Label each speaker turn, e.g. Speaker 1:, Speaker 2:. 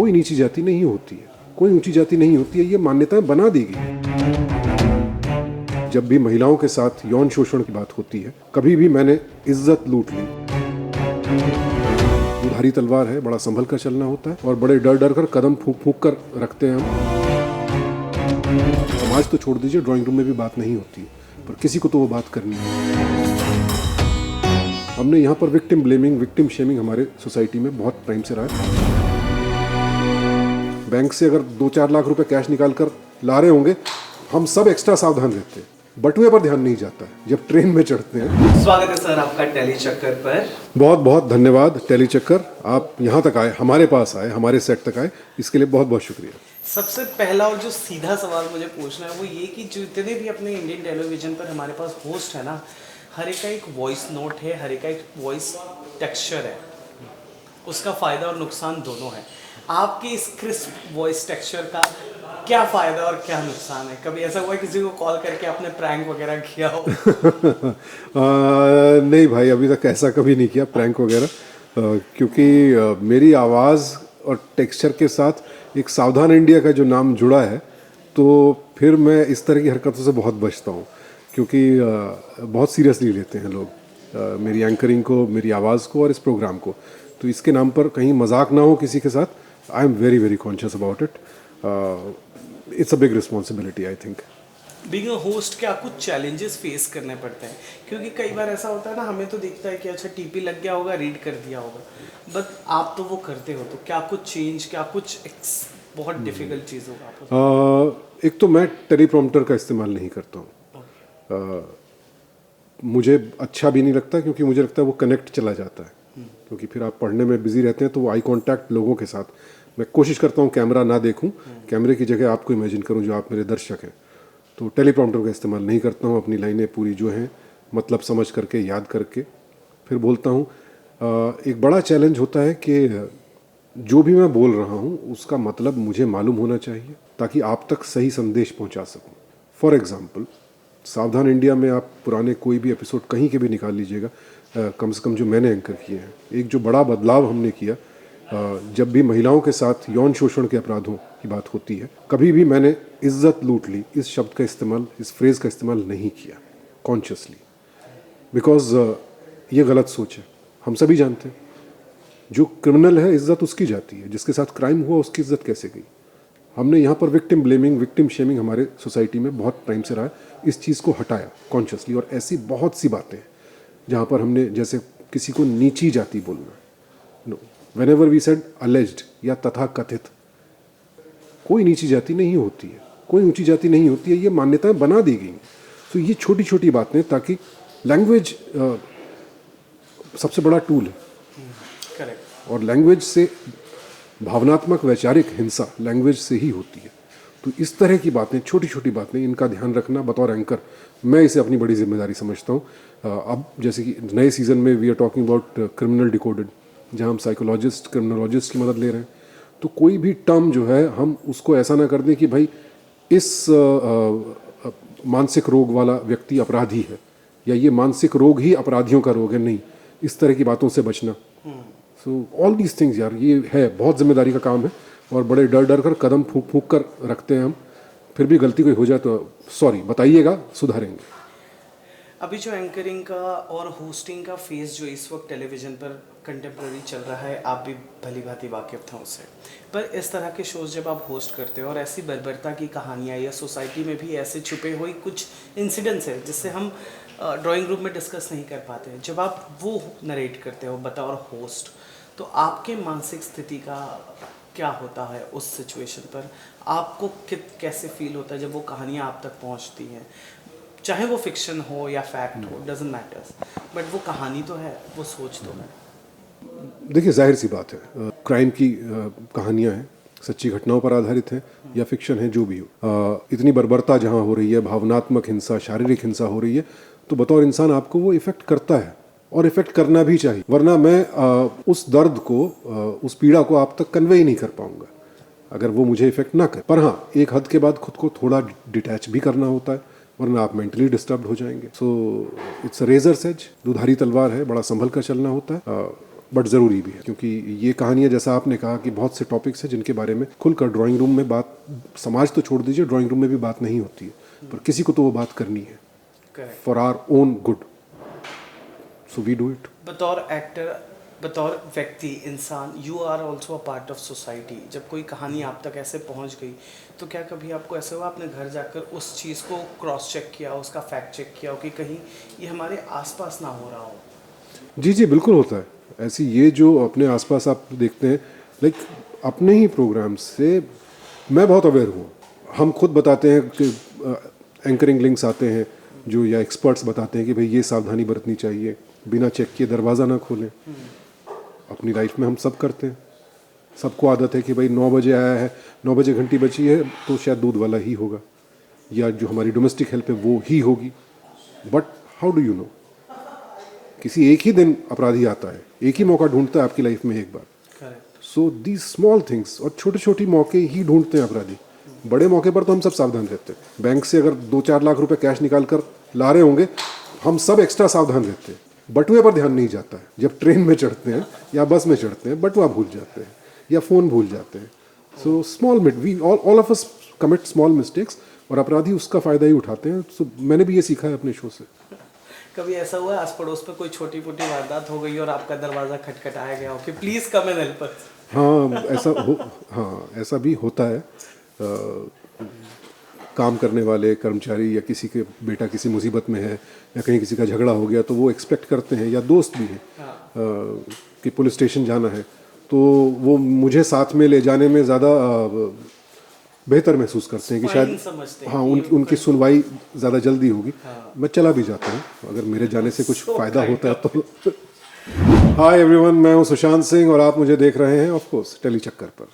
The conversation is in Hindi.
Speaker 1: कोई नीची जाति नहीं होती है, कोई ऊंची जाति नहीं होती है, ये मान्यताएं बना दी गई। जब भी महिलाओं के साथ यौन शोषण की बात होती है, कभी भी मैंने इज्जत लूट ली। दुधारी तलवार है, बड़ा संभल कर चलना होता है और बड़े डर डर कर कदम फूंक फूंक कर रखते हैं हम। समाज तो छोड़ दीजिए, ड्राइंग रूम में भी बात नहीं होती है, पर किसी को तो वो बात करनी है। हमने यहाँ पर विक्टिम ब्लेमिंग, विक्टिम शेमिंग हमारे सोसाइटी में बहुत टाइम से रहा है। बैंक से अगर 2-4 लाख रुपए कैश निकाल कर ला रहे होंगे, हम सब एक्स्ट्रा सावधान रहते हैं, बटुए पर ध्यान नहीं जाता है जब ट्रेन में चढ़ते हैं।
Speaker 2: स्वागत है सर आपका टेली चक्कर पर।
Speaker 1: बहुत बहुत धन्यवाद टेली चक्कर, आप यहाँ तक आए, हमारे पास आए, हमारे सेट तक आए, इसके लिए बहुत बहुत शुक्रिया।
Speaker 2: सबसे पहला और जो सीधा सवाल मुझे पूछना है वो ये कि जो इतने भी अपने इंडियन टेलीविजन पर हमारे पास होस्ट है ना, हर एक का एक वॉइस नोट है, हर एक का एक वॉइस टेक्सचर है, उसका फ़ायदा और नुकसान दोनों है। आपकी इस क्रिस्प वॉइस टेक्सचर का क्या फ़ायदा और क्या नुकसान है? कभी ऐसा हुआ है किसी को कॉल करके आपने प्रैंक वगैरह किया हो?
Speaker 1: नहीं भाई, अभी तक ऐसा कभी नहीं किया प्रैंक वगैरह, क्योंकि मेरी आवाज़ और टेक्सचर के साथ एक सावधान इंडिया का जो नाम जुड़ा है, तो फिर मैं इस तरह की हरकतों से बहुत बचता हूँ, क्योंकि बहुत सीरियसली लेते हैं लोग मेरी एंकरिंग को, मेरी आवाज़ को और इस प्रोग्राम को। तो इसके नाम पर कहीं मजाक ना हो किसी के साथ, I am very very conscious about it. It's a big responsibility I think.
Speaker 2: Being a host क्या कुछ चैलेंजेस फेस करने पड़ते हैं? क्योंकि कई बार ऐसा होता है ना, हमें तो दिखता है कि अच्छा टीपी लग गया होगा, रीड कर दिया होगा, बट आप तो वो करते हो, तो क्या कुछ चेंज, क्या कुछ बहुत डिफिकल्ट चीज़ होगा आपको?
Speaker 1: एक तो मैं टेलीप्रॉम्प्टर का इस्तेमाल नहीं करता हूँ, मुझे अच्छा भी नहीं लगता, क्योंकि मुझे लगता है वो कनेक्ट चला जाता है, क्योंकि फिर आप पढ़ने में बिजी रहते हैं, तो वो आई कांटेक्ट लोगों के साथ मैं कोशिश करता हूँ कैमरा ना देखूँ, कैमरे की जगह आपको इमेजिन करूँ जो आप मेरे दर्शक हैं। तो टेलीप्रॉम्प्टर का इस्तेमाल नहीं करता हूँ, अपनी लाइनें पूरी जो हैं मतलब समझ करके, याद करके फिर बोलता हूँ। एक बड़ा चैलेंज होता है कि जो भी मैं बोल रहा हूँ उसका मतलब मुझे मालूम होना चाहिए, ताकि आप तक सही संदेश पहुँचा सकूँ। फॉर एग्ज़ाम्पल, सावधान इंडिया में आप पुराने कोई भी एपिसोड कहीं के भी निकाल लीजिएगा, कम से कम जो मैंने एंकर किए हैं, एक जो बड़ा बदलाव हमने किया, जब भी महिलाओं के साथ यौन शोषण के अपराधों की बात होती है, कभी भी मैंने इज्जत लूट ली इस शब्द का इस्तेमाल, इस फ्रेज़ का इस्तेमाल नहीं किया कॉन्शियसली, बिकॉज ये गलत सोच है। हम सभी जानते हैं जो क्रिमिनल है इज्जत उसकी जाती है, जिसके साथ क्राइम हुआ उसकी इज्जत कैसे गई। हमने यहाँ पर विक्टिम ब्लेमिंग, विक्टिम शेमिंग हमारे सोसाइटी में बहुत टाइम से रहा है, इस चीज़ को हटाया कॉन्शियसली। और ऐसी बहुत सी बातें हैं जहाँ पर हमने, जैसे किसी को नीची जाति बोलना, no, whenever we said alleged या तथा कथित, कोई नीची जाति नहीं होती है, कोई ऊंची जाति नहीं होती है, ये मान्यताएं बना दी गई। तो ये छोटी छोटी बातें, ताकि लैंग्वेज सबसे बड़ा टूल है,
Speaker 2: करेक्ट।
Speaker 1: और लैंग्वेज से भावनात्मक वैचारिक हिंसा लैंग्वेज से ही होती है। तो इस तरह की बातें, छोटी छोटी बातें, इनका ध्यान रखना बतौर एंकर मैं इसे अपनी बड़ी जिम्मेदारी समझता हूँ। अब जैसे कि नए सीज़न में we are talking about criminal decoded, जहाँ हम साइकोलॉजिस्ट, क्रिमिनोलॉजिस्ट की मदद ले रहे हैं। तो कोई भी टर्म जो है, हम उसको ऐसा ना कर दें कि भाई इस मानसिक रोग वाला व्यक्ति अपराधी है, या ये मानसिक रोग ही अपराधियों का रोग है, नहीं, इस तरह की बातों से बचना। सो ऑल दीज थिंग्स यार, ये है, बहुत जिम्मेदारी का काम है, और बड़े डर डर कर कदम फूंक फूंक कर रखते हैं हम। फिर भी गलती कोई हो जाए तो सॉरी बताइएगा, सुधारेंगे।
Speaker 2: अभी जो एंकरिंग का और होस्टिंग का फेज जो इस वक्त टेलीविज़न पर कंटेम्प्रेरी चल रहा है, आप भी भली भांति वाकिफ था उससे, पर इस तरह के शोज़ जब आप होस्ट करते हो और ऐसी बर्बरता की कहानियाँ, या सोसाइटी में भी ऐसे छुपे हुए कुछ इंसिडेंट्स हैं जिससे हम ड्राइंग रूम में डिस्कस नहीं कर पाते हैं, जब आप वो नरेट करते हो बतौर होस्ट, तो आपके मानसिक स्थिति का क्या होता है उस सिचुएशन पर? आपको कैसे फील होता है जब वो कहानियाँ आप तक पहुँचती हैं? चाहे वो फिक्शन हो या फैक्ट हो, डजंट मैटर्स, बट वो कहानी तो है, वो सोच तो है।
Speaker 1: देखिए, जाहिर सी बात है, क्राइम की कहानियाँ हैं, सच्ची घटनाओं पर आधारित है या फिक्शन है, जो भी हो, इतनी बर्बरता जहाँ हो रही है, भावनात्मक हिंसा, शारीरिक हिंसा हो रही है, तो बतौर इंसान आपको वो इफ़ेक्ट करता है, और इफ़ेक्ट करना भी चाहिए, वरना मैं उस दर्द को, उस पीड़ा को आप तक कन्वे ही नहीं कर पाऊंगा अगर वो मुझे इफ़ेक्ट ना करे। पर हाँ, एक हद के बाद खुद को थोड़ा डिटैच भी करना होता है, वरना आप मेंटली डिस्टर्ब हो जाएंगे। So it's a razor's edge, दुधारी तलवार है, बड़ा संभल कर चलना होता है। बट ज़रूरी भी है, क्योंकि ये कहानियाँ जैसा आपने कहा कि बहुत से टॉपिक्स हैं जिनके बारे में खुलकर ड्राइंग रूम में बात, समाज तो छोड़ दीजिए, ड्राइंग रूम में भी बात नहीं होती है, पर किसी को तो वो बात करनी है
Speaker 2: correct.
Speaker 1: For our own good, so we do it.
Speaker 2: बतौर एक्टर, बतौर व्यक्ति, इंसान, you are also a part of society. जब कोई कहानी आप तक ऐसे पहुंच गई तो क्या कभी आपको ऐसा हुआ आपने घर जाकर उस चीज़ को क्रॉस चेक किया, उसका फैक्ट चेक किया हो कि कहीं ये हमारे आसपास ना हो रहा हो?
Speaker 1: जी जी बिल्कुल होता है ऐसी, ये जो अपने आसपास आप देखते हैं, लाइक अपने ही प्रोग्राम से मैं बहुत अवेयर हूँ। हम खुद बताते हैं कि एंकरिंग लिंक्स आते हैं जो, या एक्सपर्ट्स बताते हैं कि भाई ये सावधानी बरतनी चाहिए, बिना चेक किए दरवाज़ा ना खोलें। अपनी लाइफ में हम सब करते हैं, सबको आदत है कि भाई 9 बजे आया है, 9 बजे घंटी बची है तो शायद दूध वाला ही होगा, या जो हमारी डोमेस्टिक हेल्प है वो ही होगी। But how do you know, किसी एक ही दिन अपराधी आता है, एक ही मौका ढूंढता है आपकी लाइफ में एक बार।
Speaker 2: Correct.
Speaker 1: So these small things, और छोटे छोटे मौके ही ढूंढते हैं अपराधी। बड़े मौके पर तो हम सब सावधान रहते हैं। बैंक से अगर 2-4 लाख रुपए कैश निकाल कर ला रहे होंगे, हम सब एक्स्ट्रा सावधान रहते हैं। बटुए पर ध्यान नहीं जाता है जब ट्रेन में चढ़ते हैं या बस में चढ़ते हैं, बटुआ भूल जाते हैं या फ़ोन भूल जाते हैं। So small we all of us commit small mistakes, और अपराधी उसका फ़ायदा ही उठाते हैं। सो मैंने भी ये सीखा है अपने शो से।
Speaker 2: कभी ऐसा हुआ आस पड़ोस में कोई छोटी मोटी वारदात हो गई और आपका दरवाज़ा खटखटाया गया हो कि please come and help us?
Speaker 1: हाँ, ऐसा भी होता है। काम करने वाले कर्मचारी या किसी के बेटा किसी मुसीबत में है या कहीं किसी का झगड़ा हो गया, तो वो एक्सपेक्ट करते हैं, या दोस्त भी हैं कि पुलिस स्टेशन जाना है, तो वो मुझे साथ में ले जाने में ज़्यादा बेहतर महसूस करते हैं कि शायद
Speaker 2: समझते हैं
Speaker 1: हाँ उनकी सुनवाई ज़्यादा जल्दी होगी। मैं चला भी जाता हूँ अगर मेरे जाने से कुछ फ़ायदा होता है तो। हाय एवरीवन, मैं हूँ सुशांत सिंह और आप मुझे देख रहे हैं ऑफ कोर्स टेली चक्कर पर।